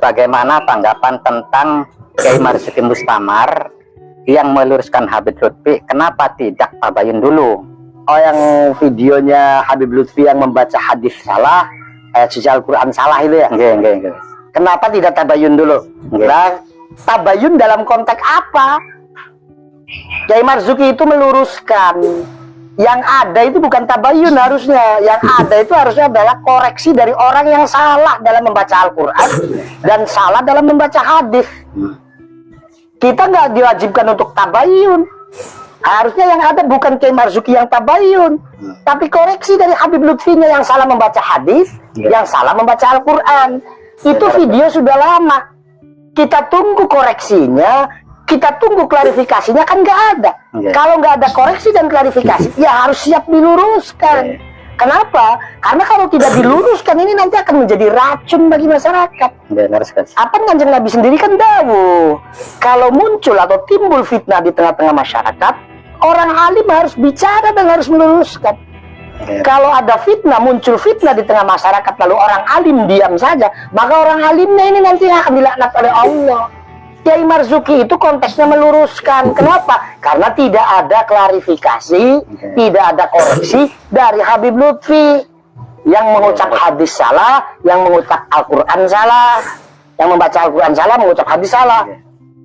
Bagaimana tanggapan tentang Kiai Marzuki Mustamar yang meluruskan Habib Lutfi, kenapa tidak tabayun dulu? Oh, yang videonya Habib Lutfi yang membaca hadis salah, ayat suci Al-Quran salah itu ya? Enggak. Kenapa tidak tabayun dulu? Nah, tabayun dalam konteks apa? Kiai Marzuki itu meluruskan. Yang ada itu bukan tabayun harusnya. Yang ada itu harusnya adalah koreksi dari orang yang salah dalam membaca Al-Quran dan salah dalam membaca hadis. Kita nggak diwajibkan untuk tabayun. Harusnya yang ada bukan Kiai Marzuki yang tabayun, tapi koreksi dari Habib Lutfinya yang salah membaca hadis, yang salah membaca Al-Quran. Itu video sudah lama. Kita tunggu koreksinya, kita tunggu klarifikasinya, kan nggak ada. Kalau nggak ada koreksi dan klarifikasi, ya harus siap diluruskan. Kenapa? Karena kalau tidak diluruskan ini nanti akan menjadi racun bagi masyarakat. Apa Kanjeng Nabi sendiri kan dawuh, kalau muncul atau timbul fitnah di tengah-tengah masyarakat, orang alim harus bicara dan harus meluruskan. Kalau ada fitnah, muncul fitnah di tengah masyarakat, lalu orang alim diam saja, maka orang alimnya ini nanti akan dilaknat oleh Allah. Kiai Marzuki itu konteksnya meluruskan. Kenapa? Karena tidak ada klarifikasi, tidak ada koreksi dari Habib Lutfi yang mengucap hadis salah, yang mengucap Al-Quran salah, yang membaca Al-Quran salah, mengucap hadis salah.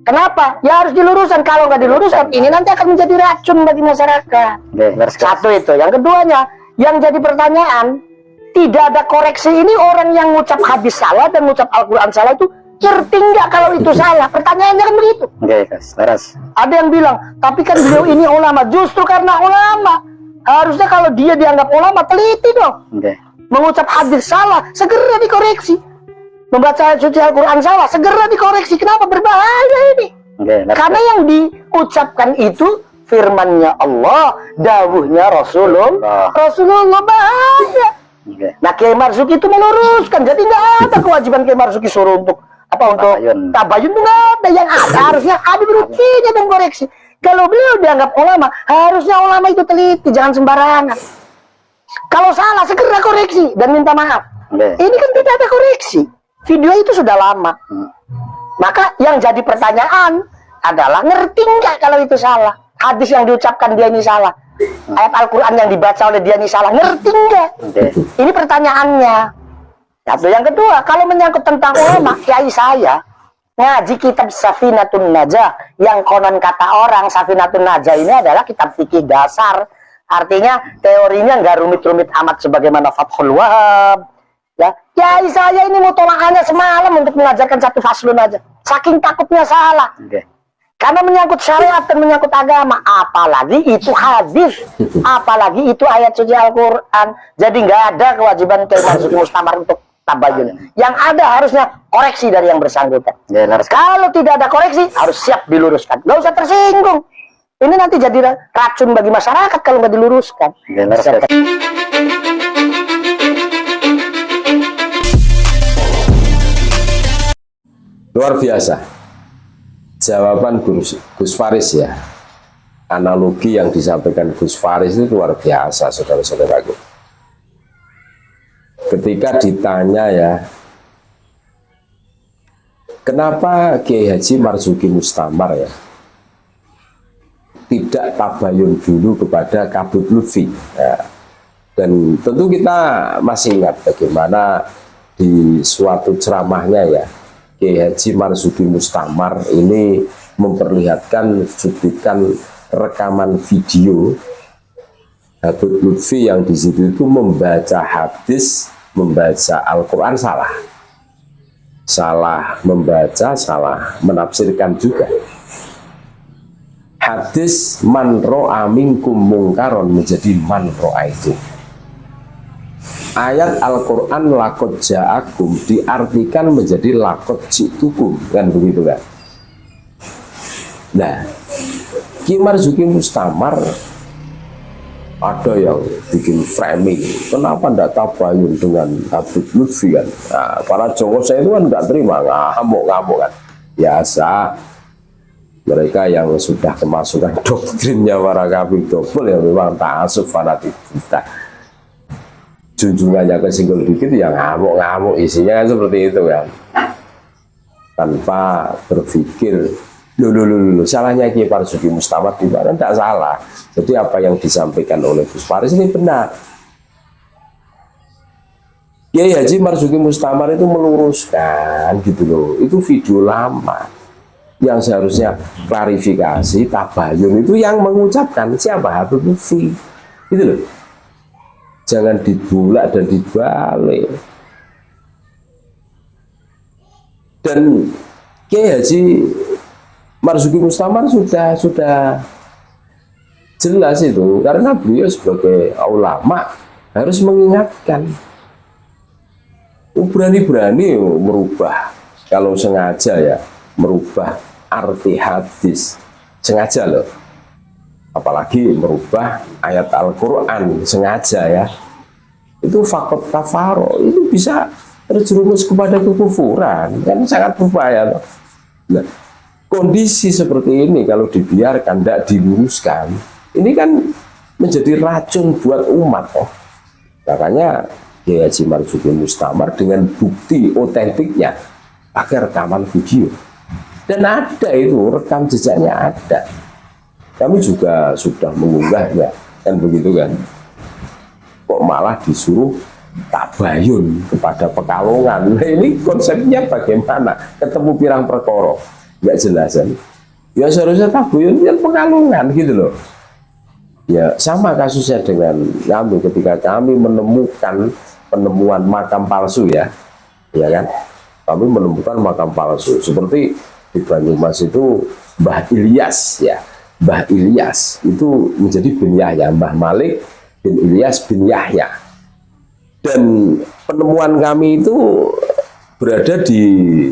Kenapa? Ya harus diluruskan. Kalau nggak diluruskan, ini nanti akan menjadi racun bagi masyarakat. Satu itu. Yang keduanya, yang jadi pertanyaan, tidak ada koreksi ini, orang yang mengucap hadis salah dan mengucap Al-Quran salah itu ngerti nggak kalau itu salah? Pertanyaannya kan begitu. Ada yang bilang, tapi kan beliau ini ulama. Justru karena ulama, harusnya kalau dia dianggap ulama, teliti dong. Mengucap hadis salah, segera dikoreksi. Membaca suci Al-Quran salah, segera dikoreksi. Kenapa? Berbahaya ini. Karena yang diucapkan itu firmannya Allah, dawuhnya Rasulullah. Rasulullah bahaya. Nah, Kiai Marzuki itu meluruskan. Jadi nggak ada kewajiban Kiai Marzuki suruh untuk tabayun tuh nggak ada. Yang ada harusnya Habib Lutfi dan koreksi. Kalau beliau dianggap ulama, harusnya ulama itu teliti, jangan sembarangan. Kalau salah segera koreksi dan minta maaf. Ini kan tidak ada koreksi. Video itu sudah lama. Maka yang jadi pertanyaan adalah, ngerti nggak kalau itu salah? Hadis yang diucapkan dia ini salah, ayat Al-Quran yang dibaca oleh dia ini salah, ngerti nggak? Ini pertanyaannya. Satu. Yang kedua, kalau menyangkut tentang ulama, kiai saya ngaji kitab Safinatun Najah, yang konon kata orang Safinatun Najah ini adalah kitab fikih dasar. Artinya teorinya nggak rumit-rumit amat sebagaimana Fathul Wahab. Ya, kiai saya ini mutolaahannya semalam untuk mengajarkan satu faslun aja. Saking takutnya salah. Karena menyangkut syariat dan menyangkut agama, apalagi itu hadis, apalagi itu ayat suci Al-Quran. Jadi nggak ada kewajiban Kiai Marzuki Mustamar untuk tabayun. Yang ada harusnya koreksi dari yang bersangkutan. Kalau tidak ada koreksi, harus siap diluruskan. Nggak usah tersinggung. Ini nanti jadi racun bagi masyarakat kalau nggak diluruskan. Luar biasa jawaban Gus Faris ya. Analogi yang disampaikan Gus Faris itu luar biasa, saudara-saudaraku. Ketika ditanya ya, kenapa Kiai Haji Marzuki Mustamar ya tidak tabayun dulu kepada Habib Lutfi ya. Dan tentu kita masih ingat bagaimana di suatu ceramahnya ya, Kiai Haji Marzuki Mustamar ini memperlihatkan cuplikan rekaman video Habib Lutfi yang di situ itu membaca hadis, membaca Al-Quran salah membaca, salah menafsirkan juga. Hadis man ro'a minkum mungkaron menjadi man ro'a itu. Ayat Al-Quran lakot ja'akum diartikan menjadi lakot ji'tukum, kan begitu kan? Nah, Kiai Marzuki Mustamar ada yang bikin framing, kenapa tidak tabayun dengan Habib Lutfi kan? Nah, para Jawa saya itu kan tidak terima, ngamuk-ngamuk kan? Biasa, mereka yang sudah kemasukan doktrinnya para Habib Dobel yang memang ta'asub fanatikita. Junjungannya kesinggol dikit yang ngamuk-ngamuk, isinya kan seperti itu kan. tanpa berpikir salahnya Kiai Marzuki Mustamar di mana, tidak salah. Jadi apa yang disampaikan oleh Gus Faris ini benar. Kiai Haji Marzuki Mustamar itu meluruskan gitu loh, itu video lama yang seharusnya klarifikasi tabayun itu yang mengucapkan siapa? Habib Lutfi gitu loh. Jangan dibulak dan dibalik. Dan Kiai Haji Marzuki Mustamar sudah jelas itu, karena beliau sebagai ulama harus mengingatkan. Berani-berani merubah, kalau sengaja ya, merubah arti hadis sengaja loh, apalagi merubah ayat Al-Quran sengaja ya, itu fakot kafaro, itu bisa terjerumus kepada kekufuran, kan sangat berbahaya loh. Nah, kondisi seperti ini kalau dibiarkan, tidak diluruskan, ini kan menjadi racun buat umat oh. Makanya Kiai Haji Marzuki Mustamar dengan bukti otentiknya pakai rekaman video, dan ada itu rekam jejaknya ada. Kami juga sudah mengunggahnya, kan begitu kan? Kok malah disuruh tabayun kepada Pekalongan? Nah, ini konsepnya bagaimana? Ketemu pirang perkara, nggak jelas kan? Ya seharusnya tabayun yang Pekalongan gitu loh. Ya sama kasusnya dengan kami ketika kami menemukan penemuan makam palsu ya kan, kami menemukan makam palsu seperti di Banyumas itu Mbah Ilyas ya, Mbah Ilyas itu menjadi bin Yahya, Mbah Malik bin Ilyas bin Yahya, dan penemuan kami itu berada di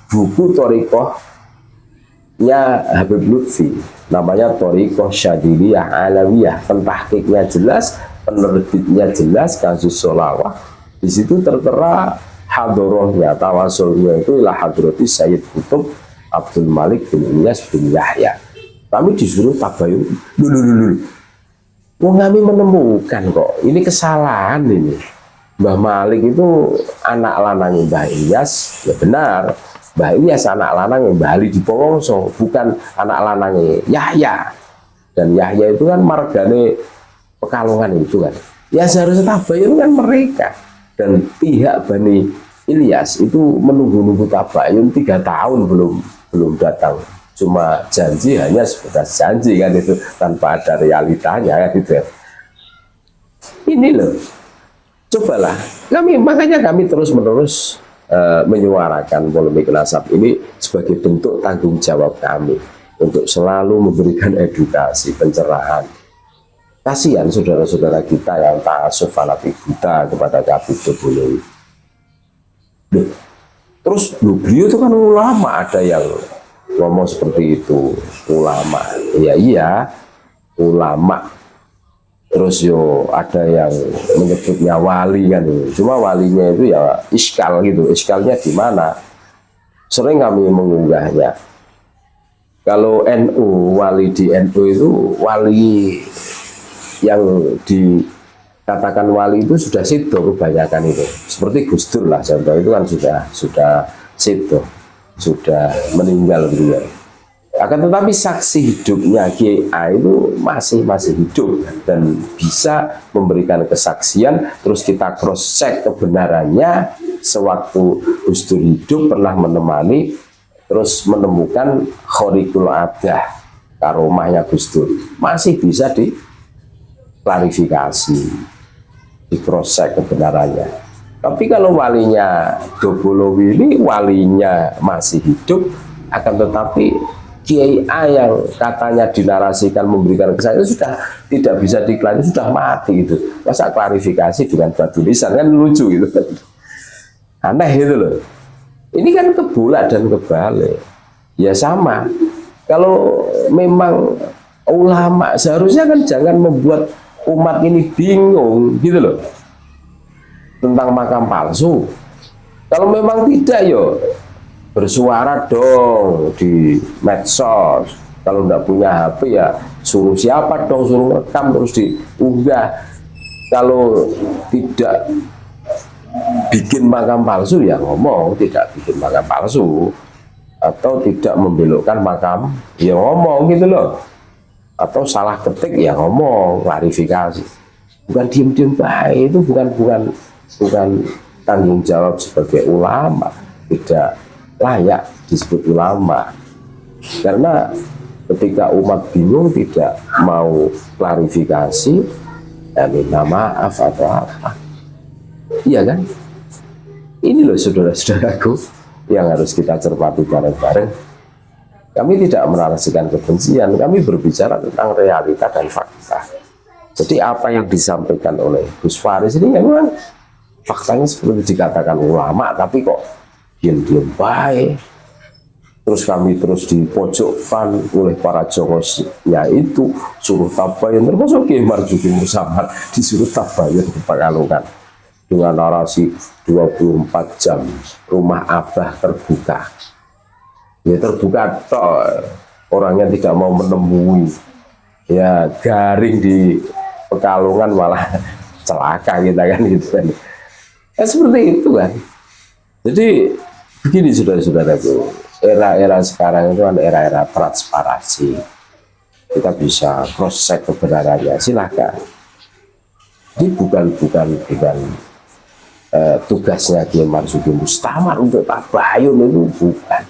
buku Thoriqohnya Habib Lutfi, namanya Thoriqoh Syadiliyah Alawiyah, pentahqiqnya jelas, penerbitnya jelas, kasus sholawah. Di situ tertera hadorohnya, tawasulnya itu ila hadrati Sayyid Qutb Abdul Malik bin Ilyas bin Yahya. Kami disuruh tabayun dulu. Kami menemukan kok ini kesalahan ini. Mbah Malik itu anak lanang Mbah Ilyas, ya benar. Mbah Ilyas anak lanang Mbah Ali Dipowongso, bukan anak lanang Yahya. Dan Yahya itu kan margane Pekalongan itu kan, ya seharusnya tabayun kan mereka, dan pihak Bani Ilyas itu menunggu tabayun 3 tahun belum datang, cuma janji, hanya sebatas janji kan itu, tanpa ada realitanya kan gitu. Ini loh, cobalah makanya kami terus menerus menyuarakan polemik nasab ini sebagai bentuk tanggung jawab kami untuk selalu memberikan edukasi, pencerahan. Kasihan saudara-saudara kita yang ta'assuf fanatik buta kepada Habib Tobolowi. Terus beliau itu kan ulama, ada yang ngomong seperti itu, ulama. Iya, ulama. Terus ada yang menyebutnya wali kan, cuma walinya itu ya iskal gitu. Iskalnya di mana? Sering kami mengunggahnya. Kalau NU, wali di NU itu wali yang dikatakan wali itu sudah sido kebanyakan itu, seperti Gus Dur lah contoh, itu kan sudah sido, sudah meninggal beliau. Akan tetapi saksi hidupnya Kiai A itu masih hidup dan bisa memberikan kesaksian. Terus kita cross check kebenarannya, sewaktu Gus Dur hidup pernah menemani, terus menemukan khorikul adah karomahnya Gus Dur, masih bisa klarifikasi, di cross check kebenarannya. Tapi kalau walinya Tobolowi ini walinya masih hidup, akan tetapi Kiai A yang katanya dinarasikan memberikan kesaksian sudah tidak bisa diklarifikasi, sudah mati itu. Masa klarifikasi dengan batu lisan, kan lucu gitu. Aneh itu loh. Ini kan kebulak dan kebalik. Ya sama. Kalau memang ulama seharusnya kan jangan membuat umat ini bingung gitu loh tentang makam palsu. Kalau memang tidak, yo bersuara dong di medsos. Kalau nggak punya HP ya suruh siapa dong, suruh rekam terus diunggah. Kalau tidak bikin makam palsu ya ngomong tidak bikin makam palsu. atau tidak membelokkan makam, ya ngomong gitu loh. Atau salah ketik ya ngomong, klarifikasi. Bukan diem-diem baik, itu bukan tanggung jawab sebagai ulama, tidak layak disebut ulama. Karena ketika umat bingung tidak mau klarifikasi, ya minta maaf atau apa. Iya kan? Ini loh saudara-saudaraku yang harus kita cermati bareng-bareng. Kami tidak menarasikan kebencian, kami berbicara tentang realita dan fakta. Jadi apa yang disampaikan oleh Gus Faris ini memang faktanya seperti dikatakan ulama, tapi kok diam-diam baik. Terus kami terus dipojokkan oleh para jongosnya itu, suruh tabayun, termasuk Kiai Marzuki Mustamar disuruh tabayun di Pekalongan dengan narasi 24 jam rumah Abah terbuka. Ya terbuka toh, orangnya tidak mau menemui, ya garing di Pekalongan malah celaka kita kan gitu kan. Ya, seperti itu kan. Jadi begini saudara-saudaraku, era-era sekarang itu kan era-era transparansi. Kita bisa cross check kebenarannya, silahkan. Ini bukan tugasnya Kiai Marzuki Mustamar untuk tabayun, itu bukan.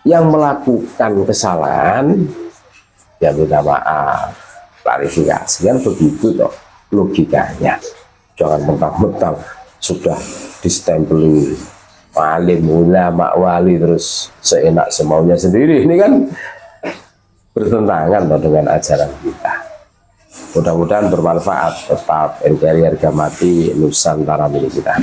Yang melakukan kesalahan ya minta maaf, klarifikasi, kan begitu toh logikanya. Jangan mentang-mentang sudah distempeli alim, ulama, wali terus seenak semaunya sendiri. Ini kan bertentangan toh dengan ajaran kita. Mudah-mudahan bermanfaat. Tetap NKRI harga mati, Nusantara milik kita.